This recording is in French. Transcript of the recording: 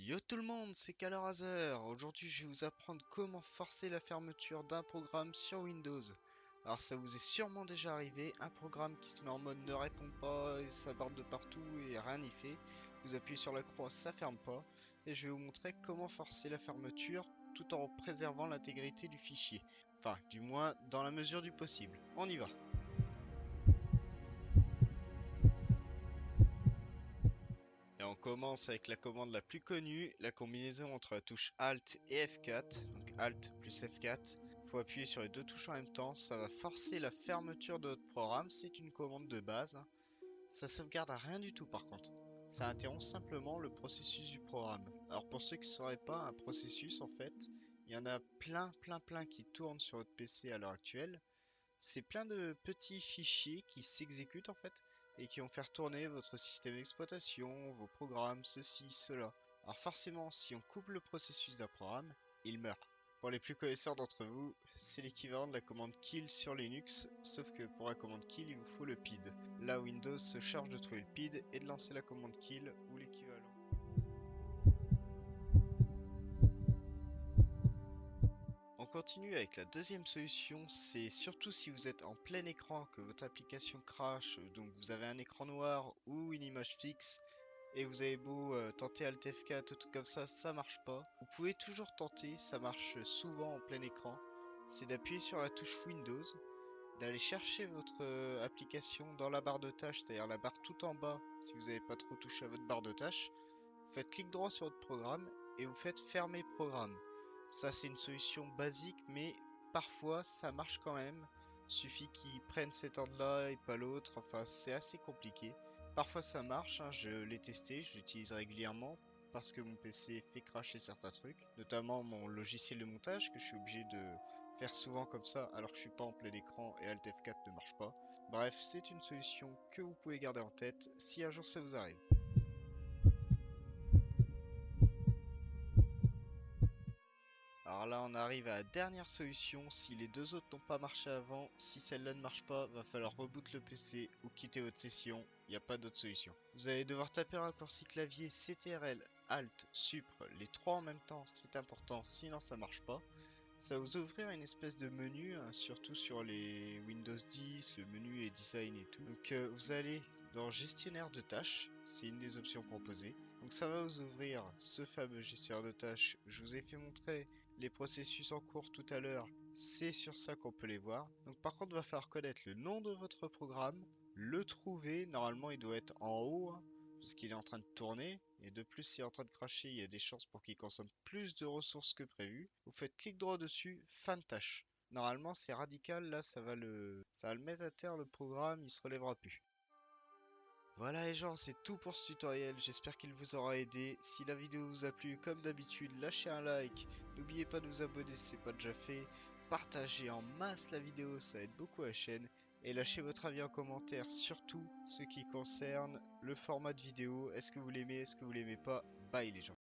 Yo tout le monde, c'est Calarazer. Aujourd'hui, je vais vous apprendre comment forcer la fermeture d'un programme sur Windows. Alors, ça vous est sûrement déjà arrivé, un programme qui se met en mode ne répond pas et ça barre de partout et rien n'y fait. Vous appuyez sur la croix, ça ferme pas. Et je vais vous montrer comment forcer la fermeture tout en préservant l'intégrité du fichier. Enfin, du moins, dans la mesure du possible. On y va. Et on commence avec la commande la plus connue, la combinaison entre la touche Alt et F4. Donc Alt plus F4. Il faut appuyer sur les deux touches en même temps. Ça va forcer la fermeture de votre programme. C'est une commande de base. Ça sauvegarde à rien du tout par contre. Ça interrompt simplement le processus du programme. Alors pour ceux qui ne sauraient pas, un processus en fait, il y en a plein qui tournent sur votre PC à l'heure actuelle. C'est plein de petits fichiers qui s'exécutent en fait et qui vont faire tourner votre système d'exploitation, vos programmes, ceci, cela. Alors forcément, si on coupe le processus d'un programme, il meurt. Pour les plus connaisseurs d'entre vous, c'est l'équivalent de la commande kill sur Linux, sauf que pour la commande kill, il vous faut le PID. Là, Windows se charge de trouver le PID et de lancer la commande kill ou l'équivalent. On continue avec la deuxième solution, c'est surtout si vous êtes en plein écran, que votre application crash, donc vous avez un écran noir ou une image fixe, et vous avez beau tenter Alt F4 ou tout comme ça marche pas. Vous pouvez toujours tenter, ça marche souvent en plein écran, c'est d'appuyer sur la touche Windows, d'aller chercher votre application dans la barre de tâches, c'est-à-dire la barre tout en bas, si vous n'avez pas trop touché à votre barre de tâches. Vous faites clic droit sur votre programme et vous faites fermer programme. Ça c'est une solution basique mais parfois ça marche quand même. Suffit qu'ils prennent cet ordre-là et pas l'autre. Enfin c'est assez compliqué. Parfois ça marche, hein, je l'ai testé, je l'utilise régulièrement parce que mon PC fait cracher certains trucs, notamment mon logiciel de montage que je suis obligé de faire souvent comme ça alors que je suis pas en plein écran et Alt F4 ne marche pas. Bref, c'est une solution que vous pouvez garder en tête si un jour ça vous arrive. Alors là, on arrive à la dernière solution. Si les deux autres n'ont pas marché avant, si celle-là ne marche pas, va falloir reboot le PC ou quitter votre session. Il n'y a pas d'autre solution. Vous allez devoir taper le raccourci clavier CTRL, Alt, Sup, les trois en même temps, c'est important, sinon ça marche pas. Ça va vous ouvrir une espèce de menu, hein, surtout sur les Windows 10, le menu est design et tout. Donc vous allez dans gestionnaire de tâches, c'est une des options proposées. Donc ça va vous ouvrir ce fameux gestionnaire de tâches. Je vous ai fait montrer les processus en cours tout à l'heure, c'est sur ça qu'on peut les voir. Donc par contre, il va falloir connaître le nom de votre programme, le trouver, normalement il doit être en haut, hein, parce qu'il est en train de tourner. Et de plus, s'il est en train de cracher, il y a des chances pour qu'il consomme plus de ressources que prévu. Vous faites clic droit dessus, fin de tâche. Normalement, c'est radical, là, ça va le mettre à terre le programme, il se relèvera plus. Voilà les gens, c'est tout pour ce tutoriel, j'espère qu'il vous aura aidé. Si la vidéo vous a plu, comme d'habitude, lâchez un like, n'oubliez pas de vous abonner si ce n'est pas déjà fait, partagez en masse la vidéo, ça aide beaucoup à la chaîne, et lâchez votre avis en commentaire, surtout ce qui concerne le format de vidéo, est-ce que vous l'aimez, est-ce que vous l'aimez pas, bye les gens.